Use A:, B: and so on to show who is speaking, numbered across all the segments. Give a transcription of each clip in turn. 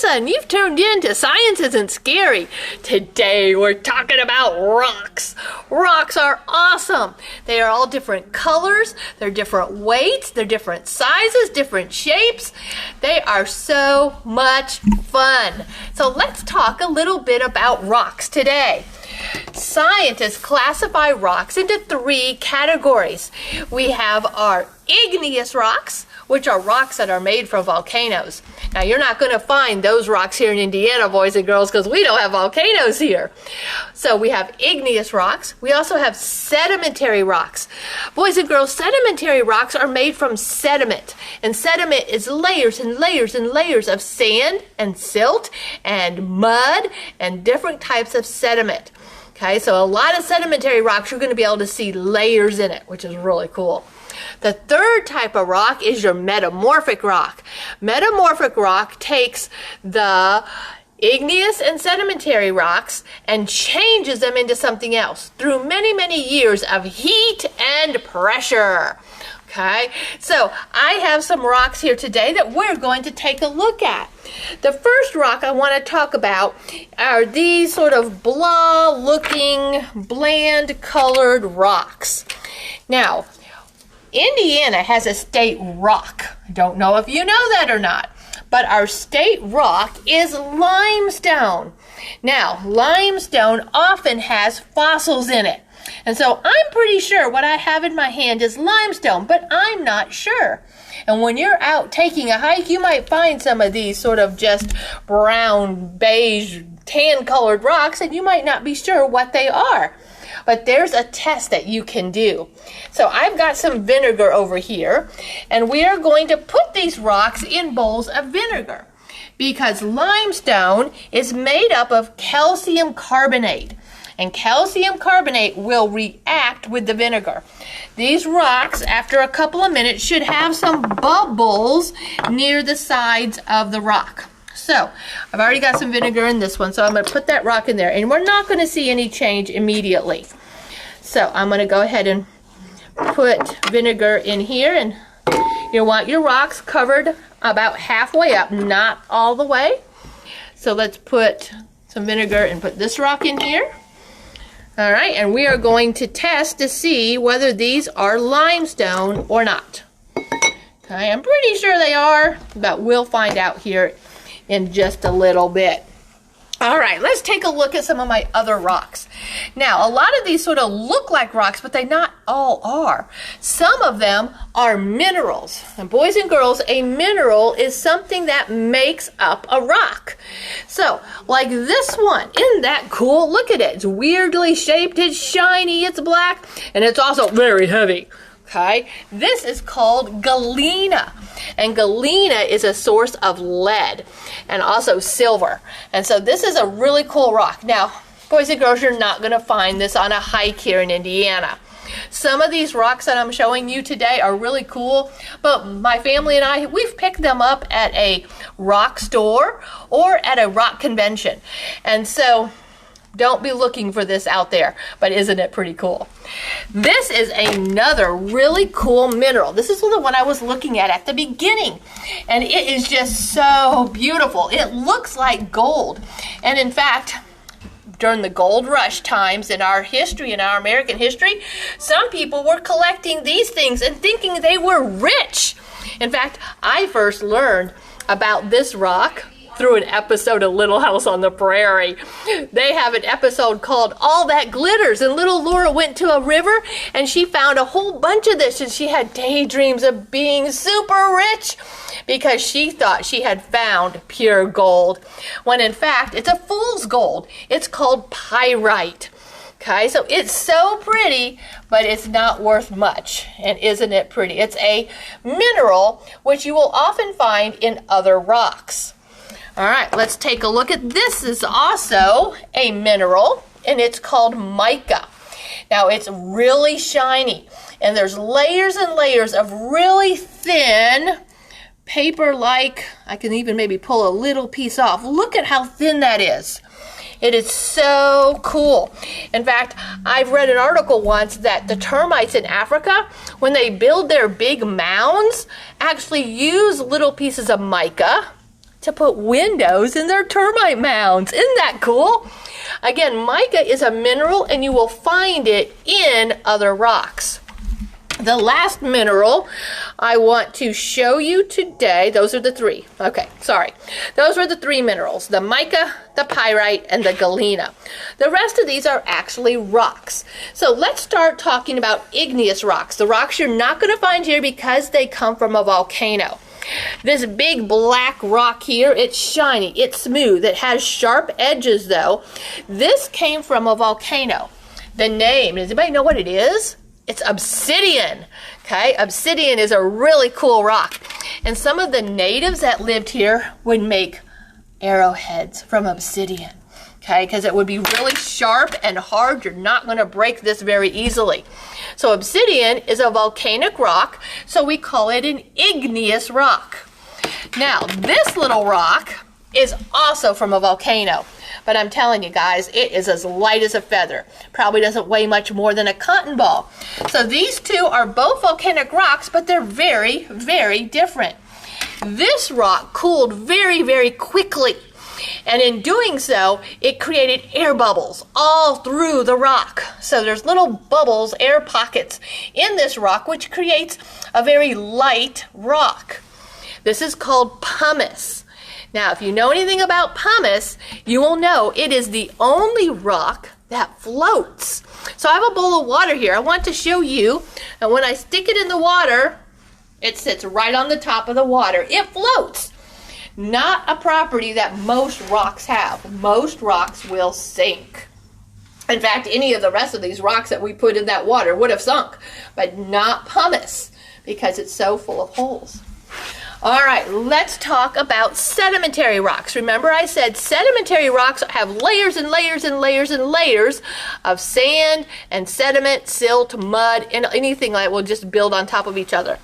A: Listen, you've tuned in to Science Isn't Scary. Today we're talking about rocks. Rocks are awesome. They are all different colors, they're different weights, they're different sizes, different shapes. They are so much fun. So let's talk a little bit about rocks today. Scientists classify rocks into three categories. We have our igneous rocks, which are rocks that are made from volcanoes. Now, you're not going to find those rocks here in Indiana, boys and girls, because we don't have volcanoes here. So we have igneous rocks. We also have sedimentary rocks. Boys and girls, sedimentary rocks are made from sediment. And sediment is layers and layers and layers of sand and silt and mud and different types of sediment. Okay, so a lot of sedimentary rocks, you're going to be able to see layers in it, which is really cool. The third type of rock is your metamorphic rock. Metamorphic rock takes the igneous and sedimentary rocks and changes them into something else through many, many years of heat and pressure. Okay, so I have some rocks here today that we're going to take a look at. The first rock I want to talk about are these sort of blah-looking, bland-colored rocks. Now, Indiana has a state rock. I don't know if you know that or not, but our state rock is limestone. Now, limestone often has fossils in it. And so I'm pretty sure what I have in my hand is limestone, but I'm not sure. And when you're out taking a hike, you might find some of these sort of just brown, beige, tan-colored rocks, and you might not be sure what they are. But there's a test that you can do. So I've got some vinegar over here, and we are going to put these rocks in bowls of vinegar because limestone is made up of calcium carbonate. And calcium carbonate will react with the vinegar. These rocks, after a couple of minutes, should have some bubbles near the sides of the rock. So, I've already got some vinegar in this one, so I'm going to put that rock in there. And we're not going to see any change immediately. So, I'm going to go ahead and put vinegar in here. And you want your rocks covered about halfway up, not all the way. So, let's put some vinegar and put this rock in here. All right, and we are going to test to see whether these are limestone or not. Okay, I'm pretty sure they are, but we'll find out here in just a little bit. All right, let's take a look at some of my other rocks. Now, a lot of these sort of look like rocks, but they not all are. Some of them are minerals. And boys and girls, a mineral is something that makes up a rock. So, like this one, isn't that cool? Look at it. It's weirdly shaped, it's shiny, it's black, and it's also very heavy. Okay, this is called galena, and galena is a source of lead and also silver. And so this is a really cool rock. Now, boys and girls, you're not going to find this on a hike here in Indiana. Some of these rocks that I'm showing you today are really cool, but my family and I, we've picked them up at a rock store or at a rock convention. And so don't be looking for this out there, but isn't it pretty cool? This is another really cool mineral. This is the one I was looking at the beginning, and it is just so beautiful. It looks like gold, and in fact, during the gold rush times in our history, in our American history, some people were collecting these things and thinking they were rich. In fact, I first learned about this rock through an episode of Little House on the Prairie. They have an episode called All That Glitters, and little Laura went to a river and she found a whole bunch of this, and she had daydreams of being super rich because she thought she had found pure gold, when in fact it's a fool's gold. It's called pyrite. Okay, so it's so pretty, but it's not worth much. And isn't it pretty? It's a mineral which you will often find in other rocks. All right, let's take a look at this. This is also a mineral, and it's called mica. Now, it's really shiny, and there's layers and layers of really thin paper-like. I can even maybe pull a little piece off. Look at how thin that is. It is so cool. In fact, I've read an article once that the termites in Africa, when they build their big mounds, actually use little pieces of mica to put windows in their termite mounds. Isn't that cool? Again, mica is a mineral and you will find it in other rocks. The last mineral I want to show you today, those are the three. Okay, sorry. Those were the three minerals, the mica, the pyrite, and the galena. The rest of these are actually rocks. So let's start talking about igneous rocks, the rocks you're not going to find here because they come from a volcano. This big black rock here, it's shiny, it's smooth, it has sharp edges though. This came from a volcano. The name, does anybody know what it is? It's obsidian. Okay, obsidian is a really cool rock. And some of the natives that lived here would make arrowheads from obsidian. Okay, because it would be really sharp and hard. You're not going to break this very easily. So obsidian is a volcanic rock, so we call it an igneous rock. Now, this little rock is also from a volcano. But I'm telling you guys, it is as light as a feather. Probably doesn't weigh much more than a cotton ball. So these two are both volcanic rocks, but they're very, very different. This rock cooled very, very quickly. And in doing so, it created air bubbles all through the rock. So there's little bubbles, air pockets in this rock, which creates a very light rock. This is called pumice. Now, if you know anything about pumice, you will know it is the only rock that floats. So I have a bowl of water here. I want to show you, and when I stick it in the water, it sits right on the top of the water. It floats. Not a property that most rocks have. Most rocks will sink. In fact, any of the rest of these rocks that we put in that water would have sunk, but not pumice because it's so full of holes. All right, let's talk about sedimentary rocks. Remember I said sedimentary rocks have layers and layers and layers and layers of sand and sediment, silt, mud, and anything that will just build on top of each other.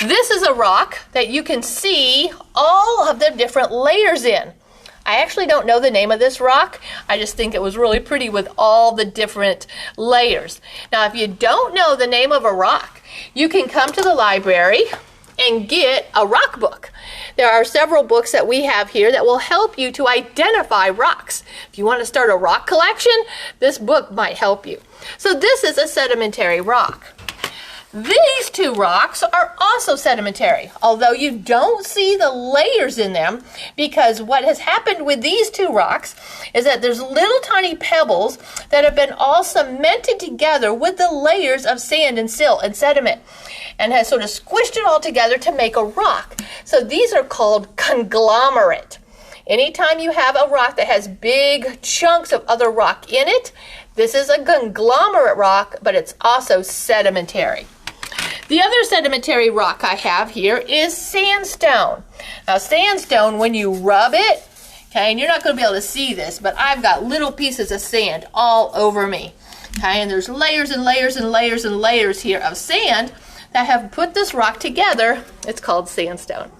A: This is a rock that you can see all of the different layers in. I actually don't know the name of this rock. I just think it was really pretty with all the different layers. Now, if you don't know the name of a rock, you can come to the library and get a rock book. There are several books that we have here that will help you to identify rocks. If you want to start a rock collection, this book might help you. So this is a sedimentary rock. These two rocks are also sedimentary, although you don't see the layers in them, because what has happened with these two rocks is that there's little tiny pebbles that have been all cemented together with the layers of sand and silt and sediment, and has sort of squished it all together to make a rock. So these are called conglomerate. Anytime you have a rock that has big chunks of other rock in it, this is a conglomerate rock, but it's also sedimentary. The other sedimentary rock I have here is sandstone. Now sandstone, when you rub it, okay, and you're not going to be able to see this, but I've got little pieces of sand all over me. Okay, and there's layers and layers and layers and layers here of sand that have put this rock together. It's called sandstone.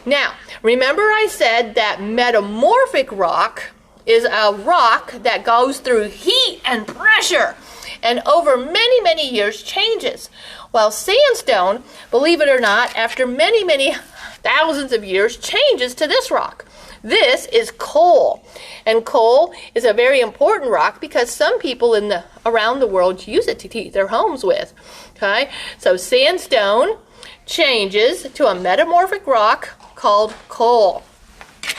A: Now, remember I said that metamorphic rock is a rock that goes through heat and pressure and over many, many years changes. While sandstone, believe it or not, after many, many thousands of years changes to this rock. This is coal. And coal is a very important rock because some people around the world use it to heat their homes with. Okay? So sandstone changes to a metamorphic rock called coal.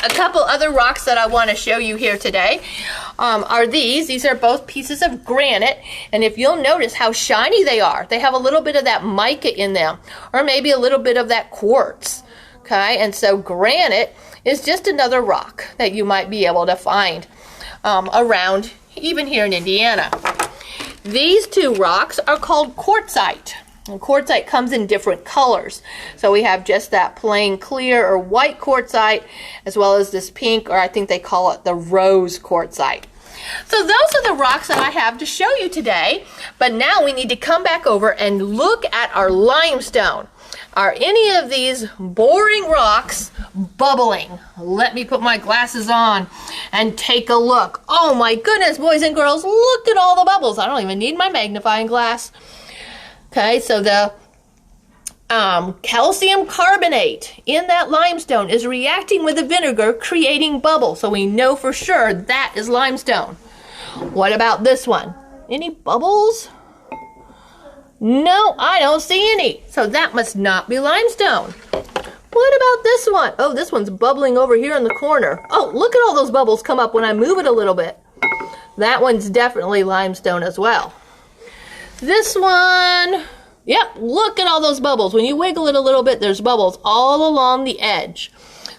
A: A couple other rocks that I want to show you here today are these. These are both pieces of granite, and if you'll notice how shiny they are, they have a little bit of that mica in them, or maybe a little bit of that quartz. Okay, and so granite is just another rock that you might be able to find around, even here in Indiana. These two rocks are called quartzite. And quartzite comes in different colors. So we have just that plain clear or white quartzite, as well as this pink, or I think they call it the rose quartzite. So those are the rocks that I have to show you today. But now we need to come back over and look at our limestone. Are any of these boring rocks bubbling? Let me put my glasses on and take a look. Oh my goodness, boys and girls, look at all the bubbles. I don't even need my magnifying glass. Okay, so the calcium carbonate in that limestone is reacting with the vinegar, creating bubbles. So we know for sure that is limestone. What about this one? Any bubbles? No, I don't see any. So that must not be limestone. What about this one? Oh, this one's bubbling over here in the corner. Oh, look at all those bubbles come up when I move it a little bit. That one's definitely limestone as well. This one, yep, look at all those bubbles. When you wiggle it a little bit, there's bubbles all along the edge.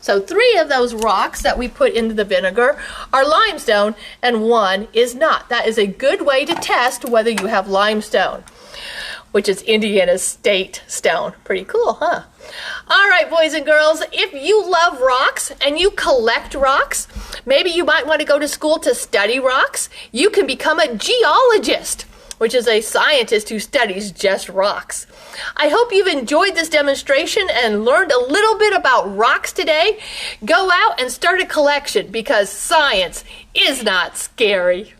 A: So 3 of those rocks that we put into the vinegar are limestone and 1 is not. That is a good way to test whether you have limestone, which is Indiana's state stone. Pretty cool, huh? All right, boys and girls, if you love rocks and you collect rocks, maybe you might want to go to school to study rocks. You can become a geologist, which is a scientist who studies just rocks. I hope you've enjoyed this demonstration and learned a little bit about rocks today. Go out and start a collection because science is not scary.